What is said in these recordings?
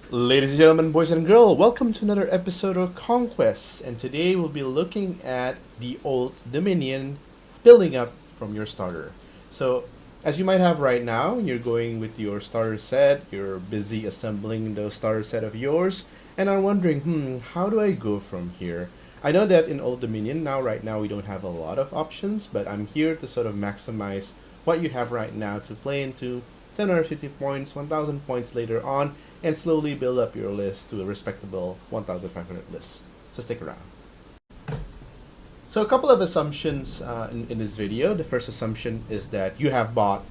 Ladies and gentlemen, boys and girls, welcome to another episode of Conquest. And today we'll be looking at the old Dominion building up from your starter. So, as you might have right now, you're going with your starter set, you're busy assembling the starter set of yours, and I'm wondering, how do I go from here? I know that in Old Dominion right now we don't have a lot of options, but I'm here to sort of maximize what you have right now to play into 750 points, 1000 points later on, and slowly build up your list to a respectable 1500 list. So stick around. So a couple of assumptions in this video. The first assumption is that you have bought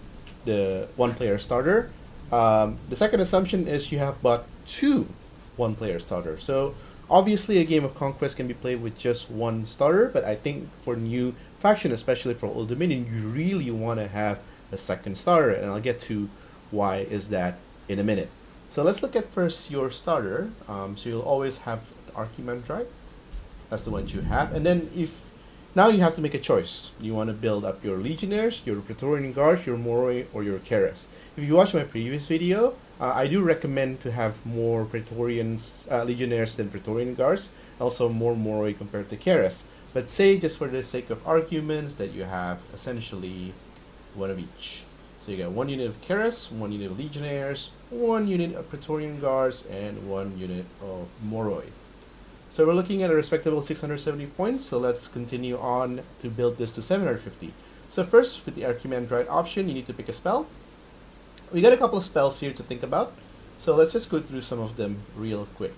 the one-player starter. The second assumption is you have bought two one-player starters. So obviously a game of Conquest can be played with just one starter, but I think for new faction, especially for Old Dominion, you really want to have a second starter, and I'll get to why is that in a minute. So let's look at first your starter. So you'll always have Archimandrite. That's the one you have. And then now you have to make a choice. You want to build up your Legionnaires, your Praetorian Guards, your Moroi, or your Keras. If you watched my previous video, I do recommend to have more Praetorians, Legionnaires than Praetorian Guards. Also more Moroi compared to Keras. But say just for the sake of arguments that you have essentially one of each. So you got one unit of Keras, one unit of Legionnaires, one unit of Praetorian Guards, and one unit of Moroi. So we're looking at a respectable 670 points, so let's continue on to build this to 750. So first, with the Archimandrite option, you need to pick a spell. We got a couple of spells here to think about, so let's just go through some of them real quick.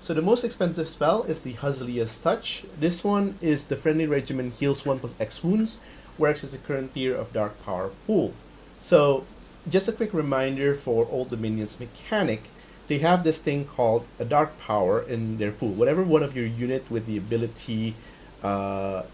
So the most expensive spell is the Huslia's Touch. This one is the friendly regiment heals 1 plus X wounds, works as the current tier of Dark Power pool. So, just a quick reminder for Old Dominion's mechanic, they have this thing called a Dark Power in their pool. Whatever one of your unit with the ability, I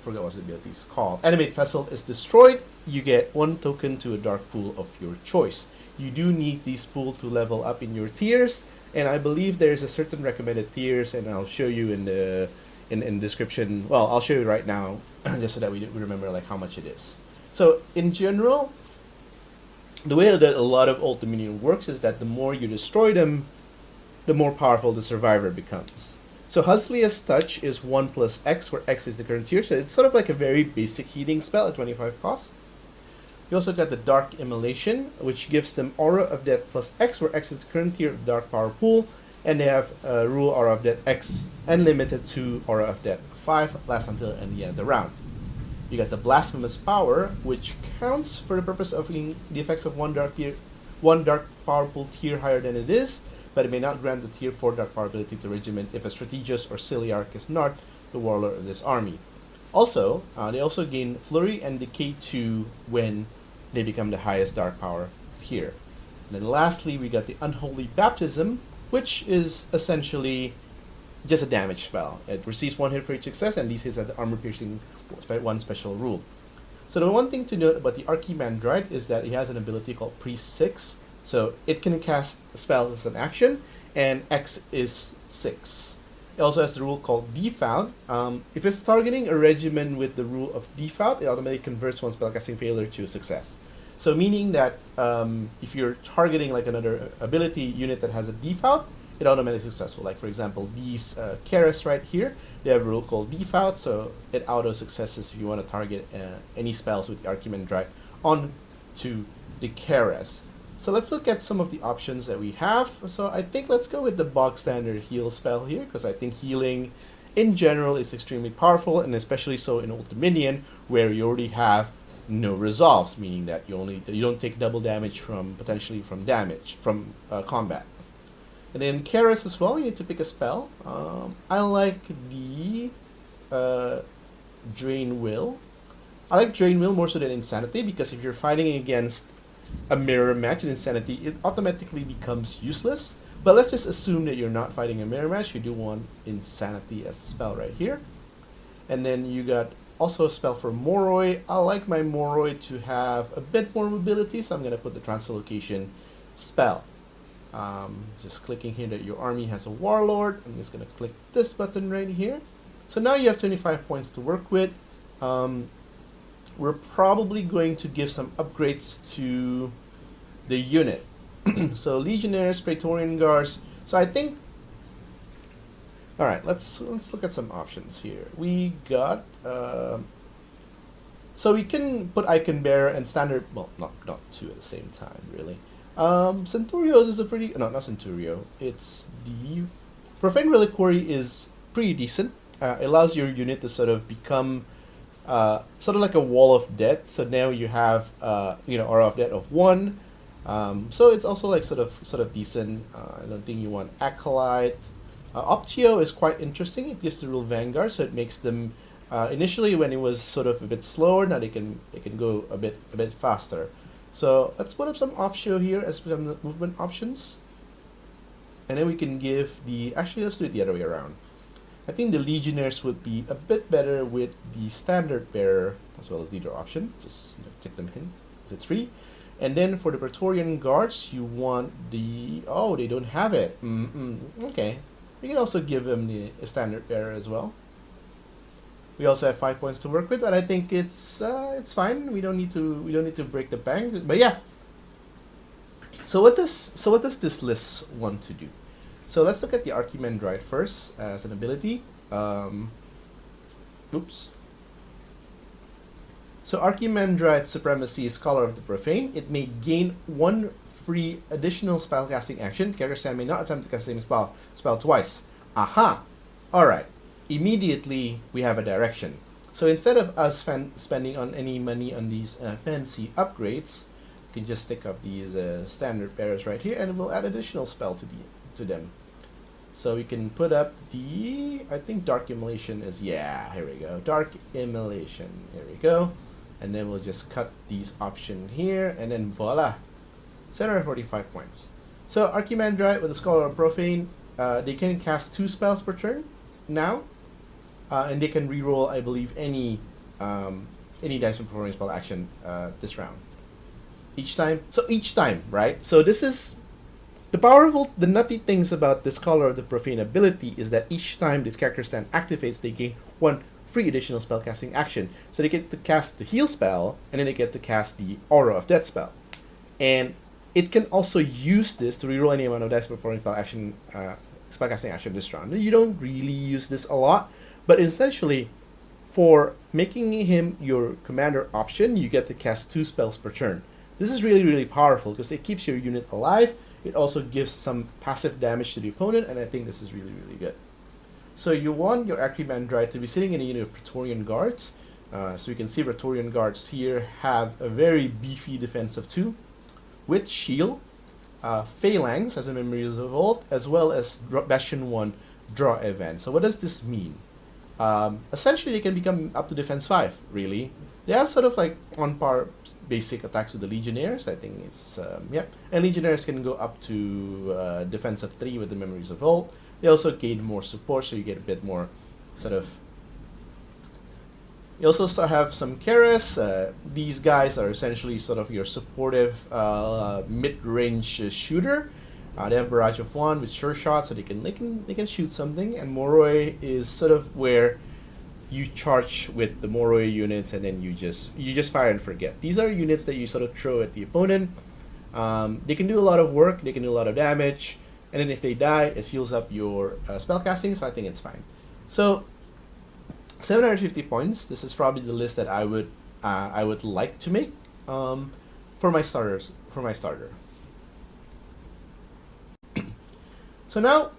forgot what the ability is called, Animate Vessel is destroyed, you get 1 token to a Dark Pool of your choice. You do need these pool to level up in your tiers, and I believe there's a certain recommended tiers, and I'll show you in the description. Well, I'll show you right now, just so that we remember like how much it is. So in general, the way that a lot of Old Dominion works is that the more you destroy them, the more powerful the survivor becomes. So Huslia's Touch is 1 plus X, where X is the current tier, so it's sort of like a very basic healing spell at 25 cost. You also got the Dark Immolation, which gives them Aura of Death plus X, where X is the current tier of Dark Power pool, and they have Rule Aura of Death X, and limited to Aura of Death 5, lasts until the end of the round. You got the Blasphemous Power, which counts for the purpose of the effects of one dark power pool tier higher than it is, but it may not grant the tier 4 dark power ability to regiment if a Strategos or Ciliarch is not the warlord of this army. Also, they also gain Flurry and Decay 2 when they become the highest dark power tier. And then lastly, we got the Unholy Baptism, which is essentially just a damage spell. It receives 1 hit for each success, and these hits have the armor piercing 1 special rule. So the one thing to note about the Archimandrite is that it has an ability called Priest 6. So it can cast spells as an action, and X is 6. It also has the rule called Defound. If it's targeting a regiment with the rule of Defound, it automatically converts 1 spellcasting failure to a success. So meaning that if you're targeting like another ability unit that has a Defound, it automatically successful. Like for example, these Keras right here, they have a rule called Default, so it auto successes if you want to target any spells with the Archimandrite on to the Keras. So let's look at some of the options that we have. So I think let's go with the bog standard heal spell here, because I think healing in general is extremely powerful, and especially so in Old Dominion, where you already have no resolves, meaning that you don't take double damage from combat. And then Keras as well, you need to pick a spell. I like the Drain Will. I like Drain Will more so than Insanity, because if you're fighting against a mirror match in Insanity, it automatically becomes useless. But let's just assume that you're not fighting a mirror match. You do want Insanity as the spell right here. And then you got also a spell for Moroi. I like my Moroi to have a bit more mobility, so I'm going to put the Translocation spell. Just clicking here that your army has a warlord. I'm just going to click this button right here. So now you have 25 points to work with. We're probably going to give some upgrades to the unit. So legionnaires, Praetorian guards. So I think. All right, let's look at some options here. We got. So we can put Icon Bearer and Standard. Well, not two at the same time, really. Centurios is a pretty. No, not Centurio. It's the Profane Reliquary is pretty decent. It allows your unit to sort of become sort of like a wall of death. So now you have aura of death of 1. So it's also like sort of decent. I don't think you want Acolyte. Optio is quite interesting. It gives the rule Vanguard, so it makes them initially when it was sort of a bit slower. Now they can go a bit faster. So let's put up some Optio here as some movement options, and then we can give the. Actually, let's do it the other way around. I think the Legionnaires would be a bit better with the Standard Bearer as well as leader option. Just take them in because it's free. And then for the Praetorian Guards, you want the. Oh, they don't have it. Okay. We can also give them the Standard Bearer as well. We also have 5 points to work with, but I think it's fine. We don't need to break the bank. But yeah. So what does this list want to do? So let's look at the Archimandrite first as an ability. Oops. So Archimandrite Supremacy is Scholar of the Profane. It may gain 1 free additional spellcasting action. Character stand may not attempt to cast the same spell twice. Aha! Alright. Immediately we have a direction. So instead of us spending on any money on these fancy upgrades, we can just stick up these Standard Bearers right here, and we'll add additional spell to them. So we can put up the, I think Dark Immolation is, yeah, here we go. Dark Immolation, here we go. And then we'll just cut these options here, and then voila, 745 points. So Archimandrite with the Scholar of Profane, they can cast 2 spells per turn now, and they can reroll, I believe, any dice from performing spell action this round. Each time, right? So this is the nutty things about the Scholar of the Profane ability is that each time this character stand activates, they gain 1 free additional spellcasting action. So they get to cast the heal spell, and then they get to cast the Aura of Death spell. And it can also use this to reroll any amount of dice performing spellcasting action this round. You don't really use this a lot, but essentially, for making him your commander option, you get to cast 2 spells per turn. This is really, really powerful because it keeps your unit alive. It also gives some passive damage to the opponent, and I think this is really, really good. So you want your Archimandrite to be sitting in a unit of Praetorian Guards. So you can see Praetorian Guards here have a very beefy defense of 2 with shield, Phalanx as a Memories of Old, as well as Bastion 1 draw event. So what does this mean? Essentially, they can become up to defense 5, really. They have sort of like on par basic attacks with the Legionnaires. I think it's, yep. And Legionnaires can go up to defense of 3 with the Memories of Old. They also gain more support, so you get a bit more sort of. You also have some Keras. These guys are essentially sort of your supportive mid-range shooter. They have Barrage of 1 with sure shot, so they can shoot something. And Moroi is sort of where you charge with the Moroi units, and then you just fire and forget. These are units that you sort of throw at the opponent. They can do a lot of work. They can do a lot of damage. And then if they die, it heals up your spellcasting, so I think it's fine. So 750 points. This is probably the list that I would like to make for my starters. For my starter. So now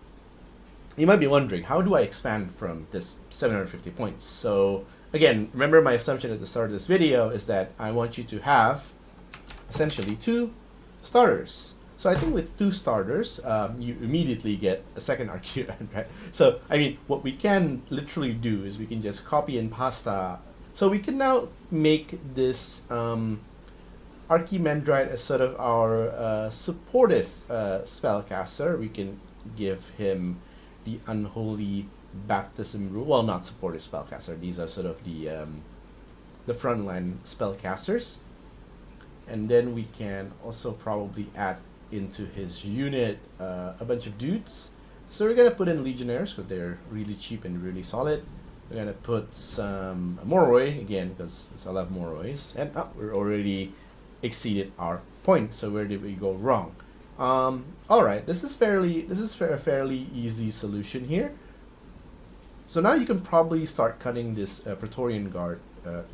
you might be wondering, how do I expand from this 750 points? So again, remember my assumption at the start of this video is that I want you to have essentially 2 starters. So I think with 2 starters, you immediately get a second Archimandrite, right? So, I mean, what we can literally do is we can just copy and pasta. So we can now make this Archimandrite as sort of our supportive spellcaster. We can give him the Unholy Baptism rule. Well, not supportive spellcaster. These are sort of the frontline spellcasters. And then we can also probably add into his unit a bunch of dudes. So we're gonna put in Legionnaires because they're really cheap and really solid. We're gonna put some Moroi again because I love Morois, and we're already exceeded our point. So where did we go wrong? All right, a fairly easy solution here. So now you can probably start cutting this Praetorian Guard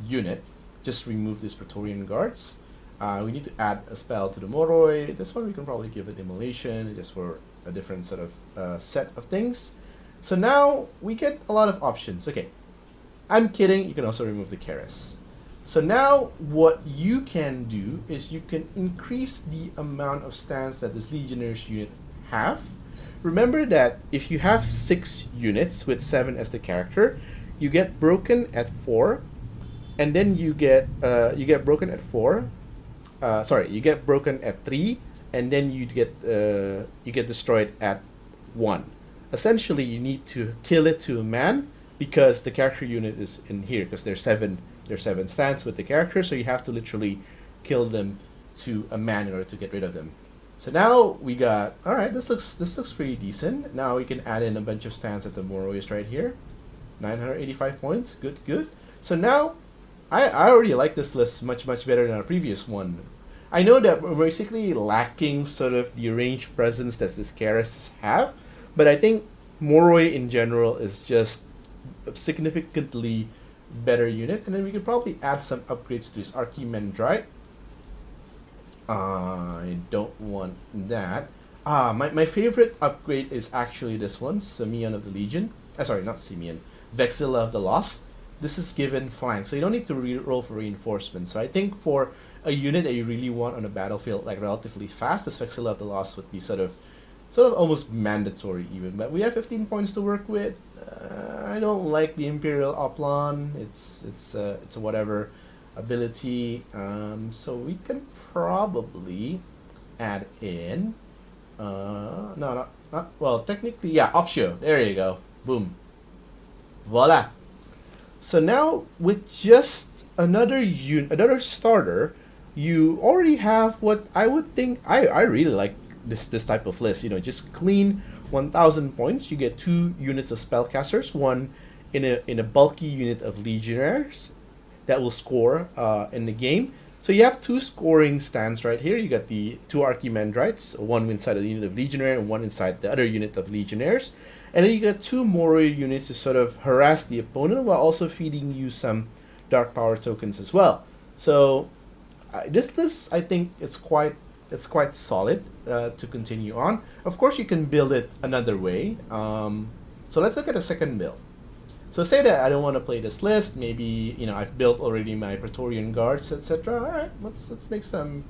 unit. Just remove these Praetorian Guards. We need to add a spell to the Moroi. This one we can probably give it Immolation, just for a different sort of set of things. So now we get a lot of options. Okay, I'm kidding. You can also remove the Keras. So now what you can do is you can increase the amount of stands that this Legionnaires unit have. Remember that if you have 6 units with 7 as the character, you get broken at 4, and then you get broken at 4. You get broken at 3, and then you get destroyed at 1. Essentially, you need to kill it to a man because the character unit is in here because there's 7 stands with the character, so you have to literally kill them to a man in order to get rid of them. So now we got, all right, this looks pretty decent. Now we can add in a bunch of stands at the Moroi right here. 985 points, good. So now, I already like this list much better than our previous one. I know that we're basically lacking sort of the ranged presence that this Keras have, but I think Moroi in general is just a significantly better unit. And then we could probably add some upgrades to this Archimandrite. I don't want that. My favorite upgrade is actually this one, Simeon of the Legion. Sorry, not Simeon. Vexilla of the Lost. This is given flank, so you don't need to roll for reinforcements. So I think for a unit that you really want on a battlefield, like relatively fast, this Vexilla of the Lost would be sort of almost mandatory even. But we have 15 points to work with. I don't like the Imperial Oplon. It's a whatever ability. So we can probably add in. No, not well. Technically, yeah, Optio. There you go. Boom. Voila. So now with just another starter, you already have what I would think. I really like this type of list. You know, just clean 1,000 points. You get 2 units of spellcasters, one in a bulky unit of legionnaires that will score in the game. So you have 2 scoring stands right here. You got the 2 Archimandrites, one inside the unit of legionnaire and one inside the other unit of legionnaires. And then you got 2 Moroi units to sort of harass the opponent while also feeding you some dark power tokens as well. So this list, I think it's quite solid to continue on. Of course, you can build it another way. So let's look at the second build. So say that I don't want to play this list. Maybe I've built already my Praetorian Guards, etc. All right, let's make some.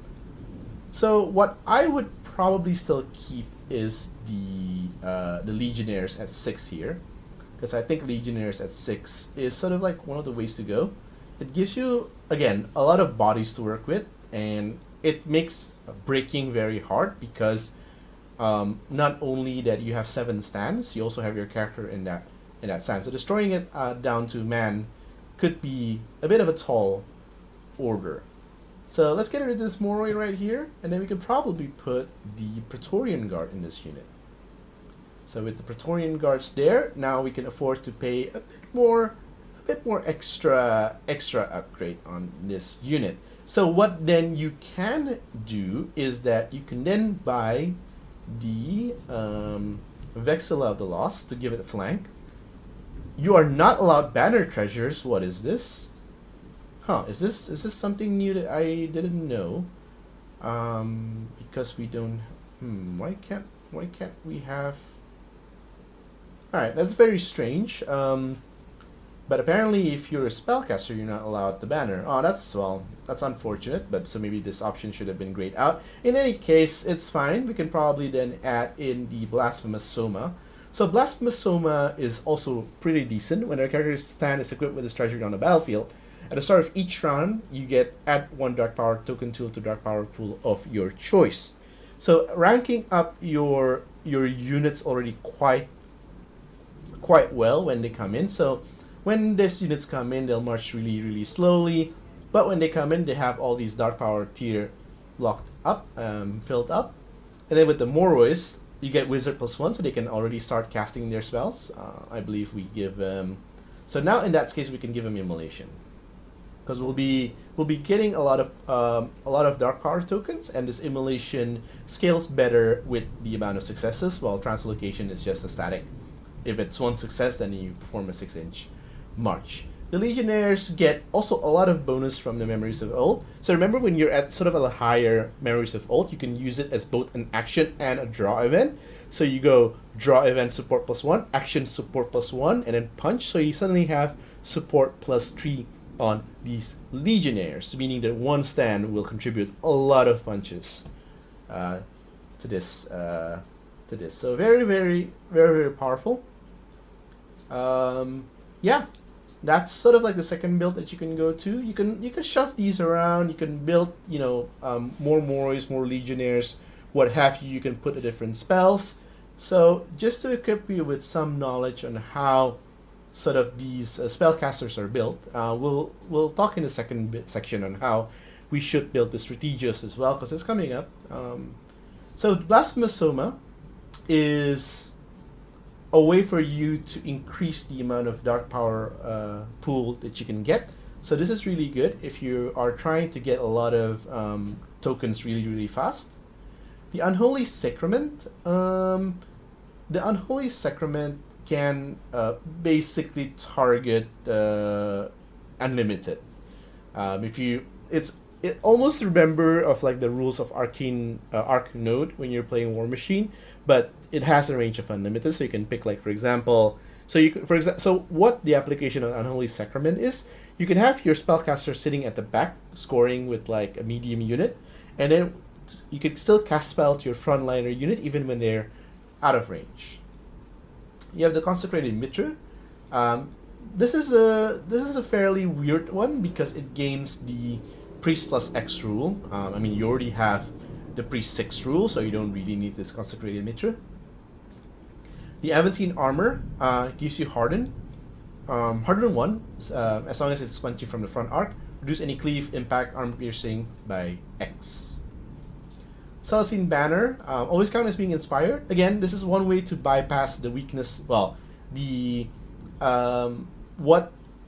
So what I would probably still keep is the Legionnaires at 6 here, because I think Legionnaires at 6 is sort of like one of the ways to go. It gives you again a lot of bodies to work with, and it makes breaking very hard because not only that you have 7 stands, you also have your character in that stand. So destroying it down to man could be a bit of a tall order. So let's get rid of this Moroi right here, and then we can probably put the Praetorian Guard in this unit. So with the Praetorian Guards there, now we can afford to pay a bit more extra upgrade on this unit. So what then you can do is that you can then buy the Vexilla of the Lost to give it a flank. You are not allowed banner treasures. What is this? Huh, is this something new that I didn't know? Because we don't why can't we have. Alright, that's very strange. But apparently if you're a spellcaster you're not allowed the banner. Oh, that's unfortunate, but so maybe this option should have been grayed out. In any case, it's fine. We can probably then add in the Blasphemous Soma. So Blasphemous Soma is also pretty decent. When our character's stand is equipped with this treasure on the battlefield, at the start of each round, you add 1 dark power token tool to dark power pool of your choice. So ranking up your units already quite well when they come in. So when these units come in, they'll march really slowly. But when they come in, they have all these dark power tier locked up, filled up. And then with the Morois, you get Wizard +1, so they can already start casting their spells. I believe we give so now in that case we can give them Immolation. because we'll be getting a lot of dark power tokens, and this immolation scales better with the amount of successes, while translocation is just a static. If it's one success, then you perform a 6-inch march. The legionnaires get also a lot of bonus from the Memories of Old. So remember, when you're at sort of a higher Memories of Old, you can use it as both an action and a draw event. So you go draw event support +1, action support +1, and then punch. So you suddenly have support +3 on these legionnaires, meaning that one stand will contribute a lot of punches to this. So very, very, very, very powerful. Yeah, that's sort of like the second build that you can go to. You can shove these around. You can build more Moris, more legionnaires, what have you. You can put the different spells. So just to equip you with some knowledge on how sort of these spellcasters are built, we'll talk in the second section on how we should build the Strategos as well, because it's coming up. So Blasphemous Soma is a way for you to increase the amount of dark power pool that you can get. So this is really good if you are trying to get a lot of tokens really, really fast. The Unholy Sacrament. The Unholy Sacrament can basically target unlimited. It almost remember of like the rules of Arcane Arc Node when you're playing War Machine, but it has a range of unlimited. So you can pick, like, for example, so what the application of Unholy Sacrament is, you can have your spellcaster sitting at the back scoring with like a medium unit, and then you can still cast spell to your frontliner unit even when they're out of range. You have the Consecrated Mitra. This is a fairly weird one because it gains the Priest plus X rule. You already have the Priest 6 rule, so you don't really need this Consecrated Mitra. The Aventine Armor gives you Harden. Harden 1, as long as it's punching from the front arc. Reduce any cleave, impact, armor piercing by X. Celestine Banner, always count as being inspired. Again, this is one way to bypass the weakness, what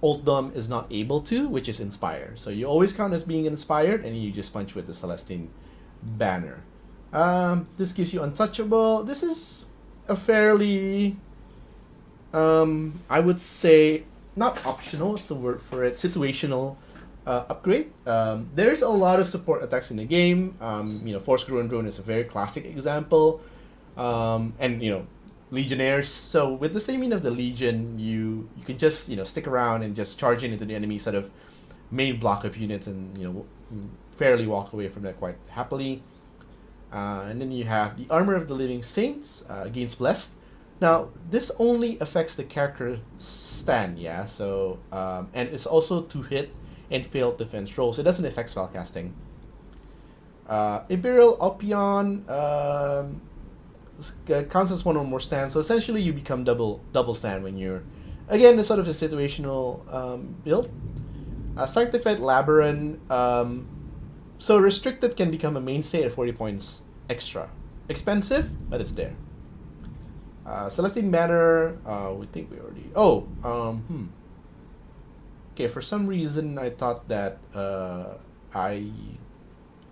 Old Dom is not able to, which is inspire. So you always count as being inspired, and you just punch with the Celestine Banner. This gives you Untouchable. This is a fairly, I would say, not optional is the word for it, situational upgrade. There's a lot of support attacks in the game. Force Grown Drone is a very classic example. And Legionnaires. So with the stamina of the Legion, you can just stick around and just charge into the enemy sort of main block of units, and fairly walk away from that quite happily. And then you have the Armor of the Living Saints against Blessed. Now this only affects the character stand, yeah. So and it's also to hit and failed defense rolls. It doesn't affect spellcasting. Imperial Alpion counts as one or more stands. So essentially, you become double stand when you're, again, it's sort of a situational build. Sanctified Labyrinth. So restricted can become a mainstay at 40 points extra. Expensive, but it's there. Celestine Banner. We think we already. Okay, for some reason I thought that I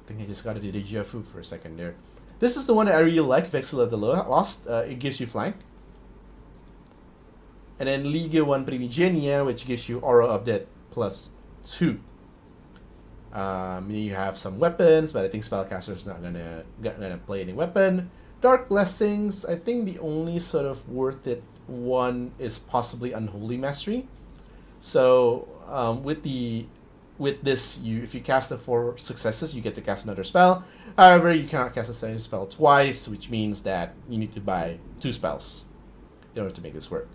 think I just got a déjà vu for a second there. This is the one that I really like, Vexel of the Lost. It gives you flank. And then Liga 1 Primigenia, which gives you Aura of Death +2. You have some weapons, but I think Spellcaster's not gonna play any weapon. Dark Blessings, I think the only sort of worth it one is possibly Unholy Mastery. So with this, if you cast the 4 successes, you get to cast another spell. However, you cannot cast the same spell twice, which means that you need to buy 2 spells in order to make this work.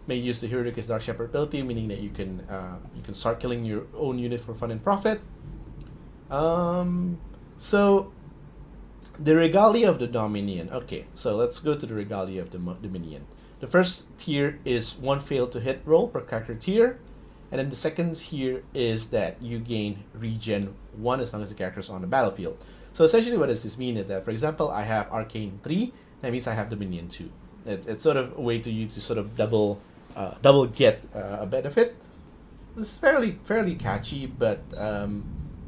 May use the Heroic's Dark Shepherd ability, meaning that you can start killing your own unit for fun and profit. So the Regalia of the Dominion. Okay, so let's go to the Regalia of the Dominion. The first tier is 1 fail to hit roll per character tier. And then the second tier is that you gain regen 1 as long as the character is on the battlefield. So essentially what does this mean is that, for example, I have Arcane 3, that means I have Dominion 2. It's sort of a way to you to sort of double get a benefit. it's fairly catchy, but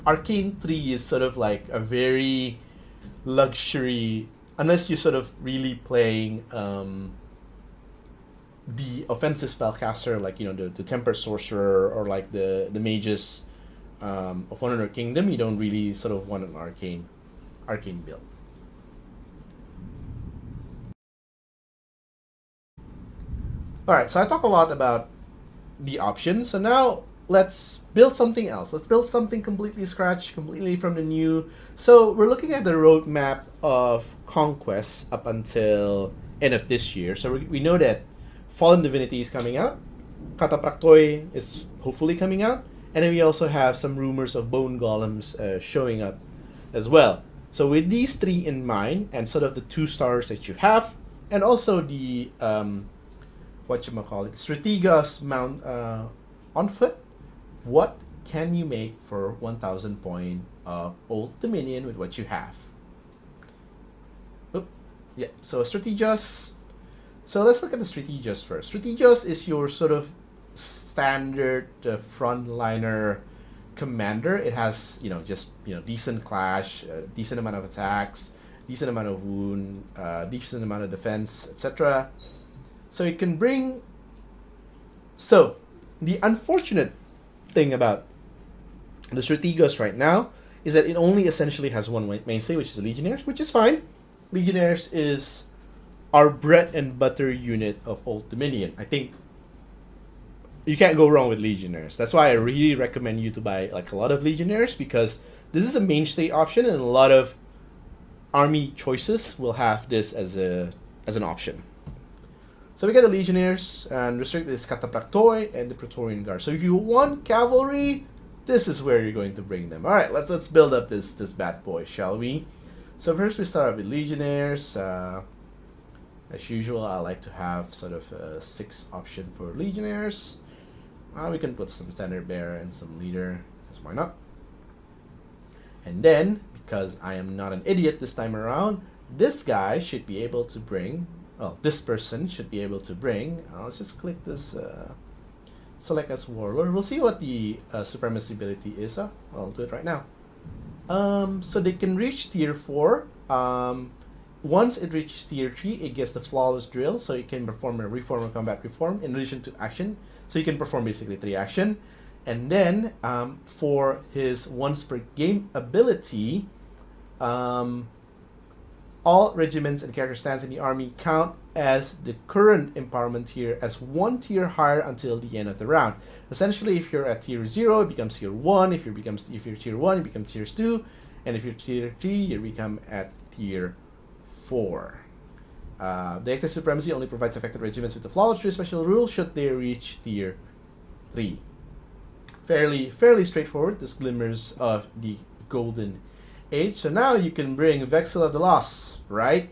Arcane 3 is sort of like a very luxury, unless you're sort of really playing the offensive spellcaster, like the Temper Sorcerer or like the mages of One Another Kingdom. You don't really sort of want an arcane build. Alright, so I talk a lot about the options. So now let's build something else. Let's build something completely scratch, completely from the new. So we're looking at the roadmap of Conquest up until end of this year. So we know that Fallen Divinity is coming out. Katapraktoi is hopefully coming out. And then we also have some rumors of Bone Golems showing up as well. So with these three in mind, and sort of the 2 stars that you have, and also the Strategos mount on foot, what can you make for 1,000 point of Old Dominion with what you have? Yeah, so Strategos. So let's look at the Strategos first. Strategos is your sort of standard frontliner commander. It has decent clash, decent amount of attacks, decent amount of wound, decent amount of defense, etc. So it can bring. So the unfortunate thing about the Strategos right now is that it only essentially has one mainstay, which is the Legionnaires, which is fine. Legionnaires is our bread and butter unit of Old Dominion. I think you can't go wrong with Legionnaires. That's why I really recommend you to buy like a lot of Legionnaires, because this is a mainstay option, and a lot of army choices will have this as an option. So we get the Legionnaires, and restrict this Katapraktoi and the Praetorian Guard. So if you want cavalry, this is where you're going to bring them. All right, let's build up this bad boy, shall we? So first we start with Legionnaires. As usual, I like to have sort of a 6 option for Legionnaires. We can put some standard bearer and some leader, because why not? And then, because I am not an idiot this time around, this guy should be able to bring. Well, this person should be able to bring. Let's just click this. Select as warlord. We'll see what the supremacy ability is. I'll do it right now. So they can reach tier 4. Once it reaches tier 3, it gets the flawless drill, so it can perform a reform or combat reform in addition to action. So you can perform basically 3 action. And then for his once per game ability, all regiments and character stands in the army count as the current empowerment tier as 1 tier higher until the end of the round. Essentially, if you're at tier 0, it becomes tier 1. If you're tier 1, it becomes tier 2. And if you're tier 3, you become at tier 4. The active supremacy only provides affected regiments with the flawless tree special rule should they reach tier 3. Fairly straightforward. This glimmers of the golden age. So now you can bring Vexel of the Lost, right?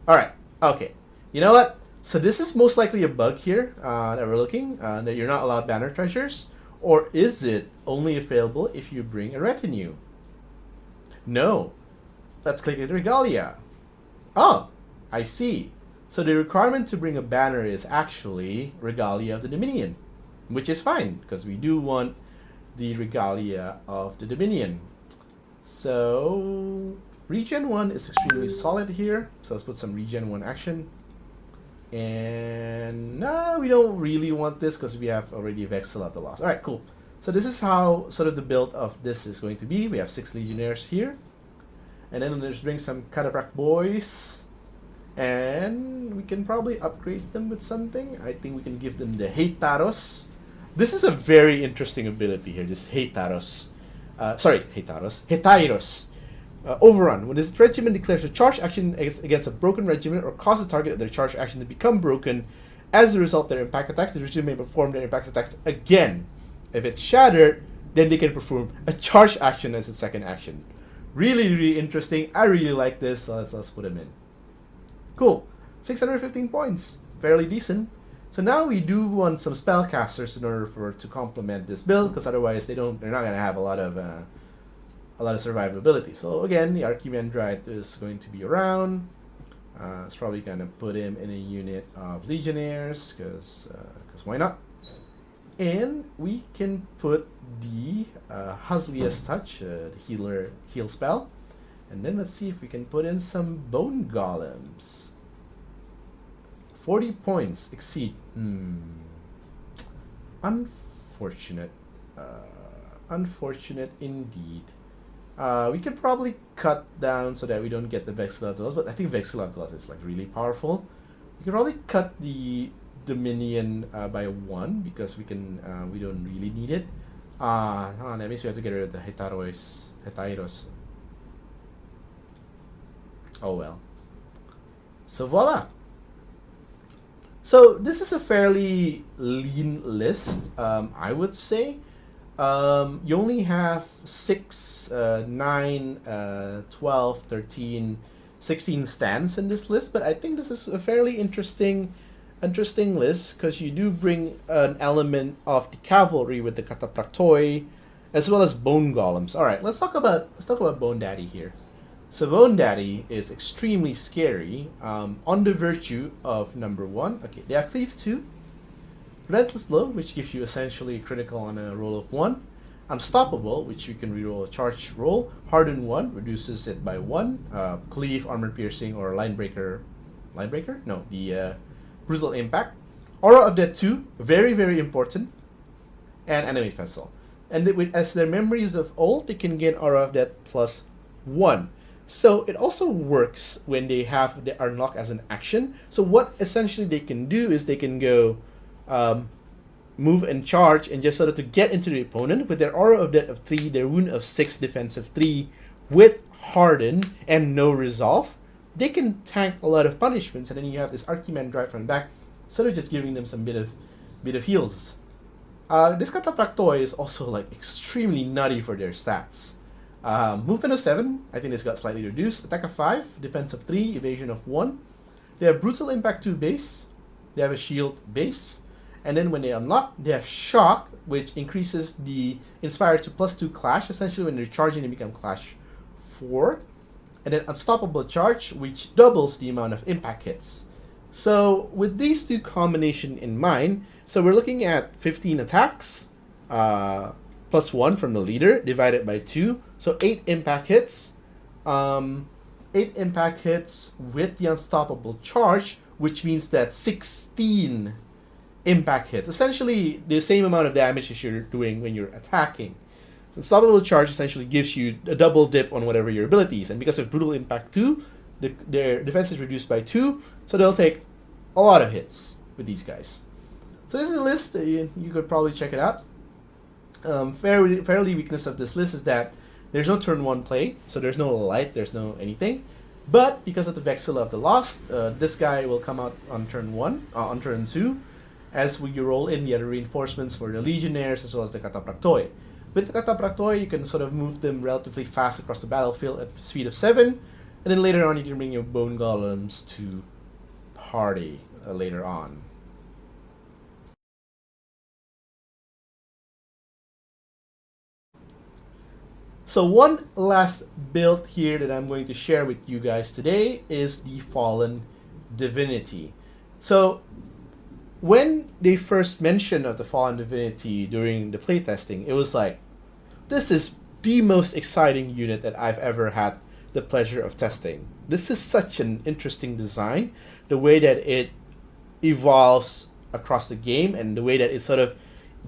Alright, okay. You know what? So this is most likely a bug here that we're looking, that you're not allowed banner treasures. Or is it only available if you bring a retinue? No. Let's click the Regalia. Oh, I see. So the requirement to bring a banner is actually Regalia of the Dominion, which is fine, because we do want the Regalia of the Dominion. So Regen 1 is extremely solid here. So let's put some Regen 1 action. And no, we don't really want this because we have already Vexel of the Lost. Alright, cool. So this is how sort of the build of this is going to be. We have 6 Legionnaires here. And then let's bring some Cataprak boys. And we can probably upgrade them with something. I think we can give them the Heitaros. This is a very interesting ability here, this Heitaros. Hetairos. Overrun. When this regiment declares a charge action against a broken regiment or causes the target of their charge action to become broken, as a result of their impact attacks, the regiment may perform their impact attacks again. If it's shattered, then they can perform a charge action as a second action. Really interesting. I really like this. So let's put them in. Cool. 615 points. Fairly decent. So now we do want some spellcasters in order to complement this build, because otherwise they're not gonna have a lot of survivability. So again, the Archimandrite is going to be around. It's probably gonna put him in a unit of Legionnaires, because why not? And we can put the Husliest Touch, the heal spell. And then let's see if we can put in some Bone Golems. 40 points exceed. Unfortunate. Unfortunate indeed. We could probably cut down so that we don't get the Vexillab, but I think Vexillab is like really powerful. We could probably cut the Dominion by 1 because we don't really need it. That means we have to get rid of the Hetairos. Oh well. So voila. So this is a fairly lean list, I would say. You only have 6, 9, 12, 13, 16 stands in this list, but I think this is a fairly interesting list because you do bring an element of the cavalry with the Catapraktoi, as well as Bone Golems. All right, let's talk about Bone Daddy here. So Bone Daddy is extremely scary on the virtue of number 1. Okay, they have Cleave 2, Relentless Blow, which gives you essentially a critical on a roll of 1. Unstoppable, which you can reroll a charge roll. Harden 1 reduces it by 1. Cleave, Armor Piercing, or Line Breaker? No, the Brutal Impact. Aura of Death 2, very, very important. And Enemy Vessel. And as their memories of old, they can gain Aura of Death plus 1. So it also works when they have the unlock as an action. So what essentially they can do is they can go move and charge and just sort of to get into the opponent with their Aura of Death of 3, their Wound of 6, Defense of 3, with Harden and no Resolve. They can tank a lot of punishments, and then you have this Archimandrite from back, sort of just giving them some bit of heals. This Catapraktoi is also like extremely nutty for their stats. Movement of 7, I think this got slightly reduced. Attack of 5, Defense of 3, Evasion of 1. They have Brutal Impact 2 base. They have a Shield base. And then when they unlock, they have Shock, which increases the Inspire to +2 Clash. Essentially, when they're charging, they become Clash 4. And then Unstoppable Charge, which doubles the amount of impact hits. So with these two combination in mind, so we're looking at 15 attacks, plus 1 from the leader, divided by 2. So 8 impact hits. 8 impact hits with the Unstoppable Charge, which means that 16 impact hits. Essentially the same amount of damage as you're doing when you're attacking. So Unstoppable Charge essentially gives you a double dip on whatever your abilities. And because of Brutal Impact 2, their defense is reduced by 2, so they'll take a lot of hits with these guys. So this is a list. You could probably check it out. Fairly weakness of this list is that there's no turn 1 play, so there's no light, there's no anything. But because of the Vexilla of the Lost, this guy will come out on turn 1, on turn 2, as we roll in the other reinforcements for the Legionnaires as well as the Catapraktoi. With the Catapraktoi, you can sort of move them relatively fast across the battlefield at speed of 7, and then later on you can bring your Bone Golems to party later on. So one last build here that I'm going to share with you guys today is the Fallen Divinity. So when they first mentioned of the Fallen Divinity during the playtesting, it was like, this is the most exciting unit that I've ever had the pleasure of testing. This is such an interesting design, the way that it evolves across the game and the way that it sort of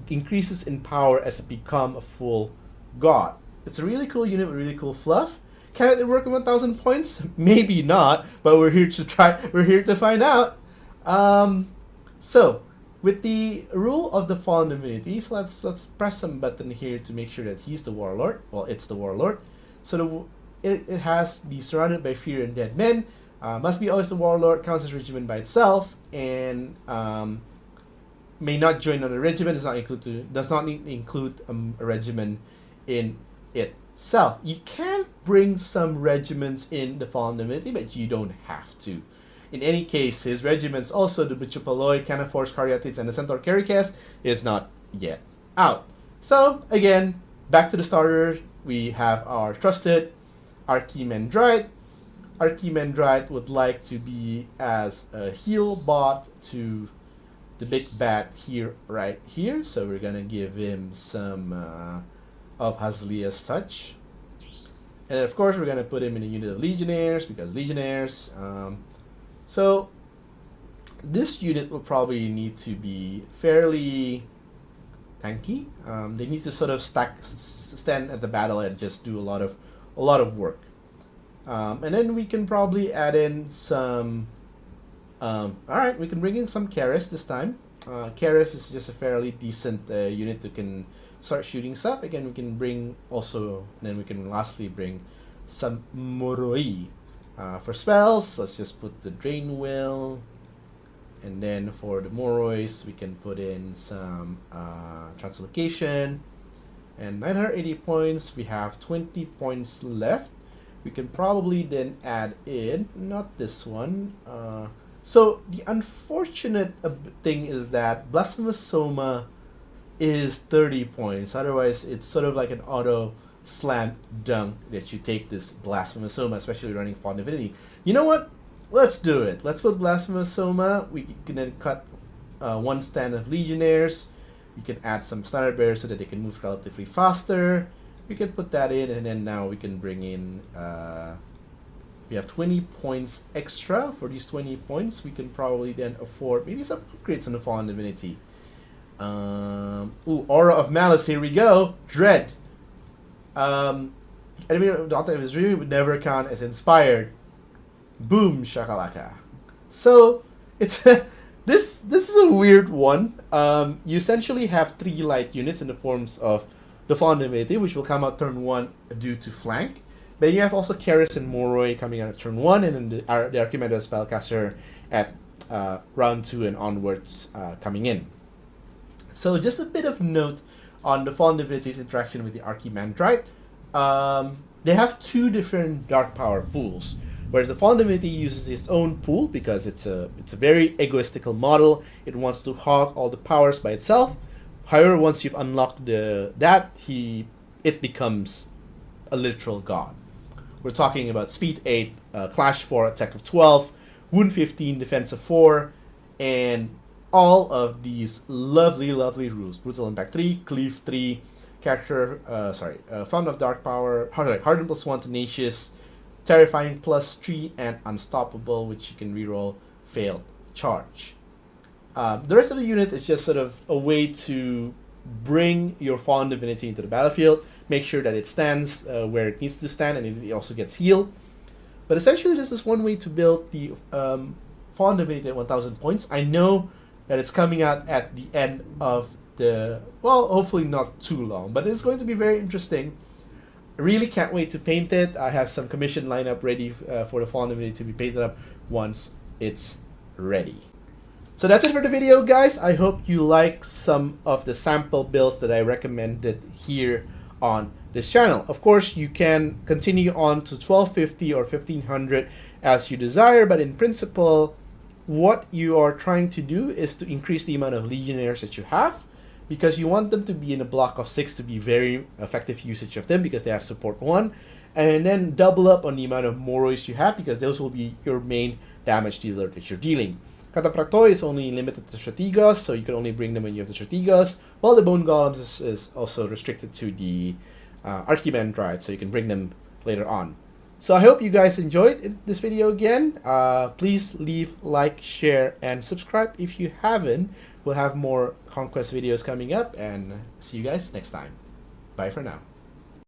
increases in power as it becomes a full god. It's a really cool unit with really cool fluff. Can it work in 1,000 points? Maybe not, but we're here to try. We're here to find out. So, with the rule of the Fallen Divinity, so let's press some button here to make sure that he's the warlord. Well, it's the warlord. So it has the Surrounded by Fear and Dead Men. Must be always the warlord. Counts as regiment by itself, and may not join another regiment. Does not need to include a regiment in itself. You can bring some regiments in the Fallen Divinity, but you don't have to. In any case, his regiments, also the Bichupaloi, Canaforce, Caryatids, and the Centaur Caricast, is not yet out. So, again, back to the starter, we have our trusted Archimandrite. Archimandrite would like to be as a heal bot to the big bad here, right here. So we're gonna give him some of Hazlia's touch. And of course, we're gonna put him in a unit of legionnaires because legionnaires. So this unit will probably need to be fairly tanky. They need to sort of stand at the battle and just do a lot of work. And then we can probably add in some. All right, we can bring in some Karis this time. Karis is just a fairly decent unit that can start shooting stuff. Again, we can bring also, and then we can lastly bring some Moroi. For spells, let's just put the Drain Will. And then for the Morois, we can put in some Translocation. And 980 points, we have 20 points left. We can probably then add in, not this one. So the unfortunate thing is that Blasphemous Soma is 30 points. Otherwise, it's sort of like an auto slam dunk that you take this Blasphemous Soma, especially running Fond Divinity. You know what? Let's do it. Let's put Blasphemous Soma. We can then cut one stand of Legionnaires. We can add some Standard Bearers so that they can move relatively faster. We can put that in, and then now we can bring in... we have 20 points extra. For these 20 points, we can probably then afford maybe some upgrades on the Fallen Divinity. Aura of Malice, here we go. Dread. Enemy Doctor of his dream would never count as inspired. Boom shakalaka. So it's this is a weird one. You essentially have 3 light units in the forms of the Fallen Divinity, which will come out turn 1 due to flank. Then you have also Karis and Moroi coming out at turn 1, and then the Archimedes Spellcaster at round 2 and onwards coming in. So just a bit of note on the Fallen Divinity's interaction with the Archimandrite. They have 2 different dark power pools, whereas the Fallen Divinity uses its own pool because it's a very egoistical model. It wants to hog all the powers by itself. However, once you've unlocked it becomes a literal god. We're talking about speed 8, clash 4, attack of 12, wound 15, defense of 4, and all of these lovely rules. Brutal impact 3, cleave 3, character, Fountain of Dark Power, Hardened +1, Tenacious, Terrifying +3, and Unstoppable, which you can reroll, fail, charge. The rest of the unit is just sort of a way to bring your Fallen Divinity into the battlefield, make sure that it stands where it needs to stand, and it also gets healed. But essentially, this is one way to build the Fallen Divinity at 1,000 points. I know that it's coming out at the end of hopefully not too long, but it's going to be very interesting. I really can't wait to paint it. I have some commission lineup ready for the Fallen Divinity to be painted up once it's ready. So that's it for the video, guys. I hope you like some of the sample builds that I recommended here on this channel. Of course, you can continue on to 1250 or 1500 as you desire, but in principle, what you are trying to do is to increase the amount of legionnaires that you have, because you want them to be in a block of 6 to be very effective usage of them because they have support 1, and then double up on the amount of Morois you have because those will be your main damage dealer that you're dealing. Cataphractoi is only limited to Strategos, so you can only bring them when you have the Strategos, while the Bone Golems is also restricted to the Archimandrite, so you can bring them later on. So I hope you guys enjoyed this video again. Please leave, like, share, and subscribe if you haven't. We'll have more Conquest videos coming up, and see you guys next time. Bye for now.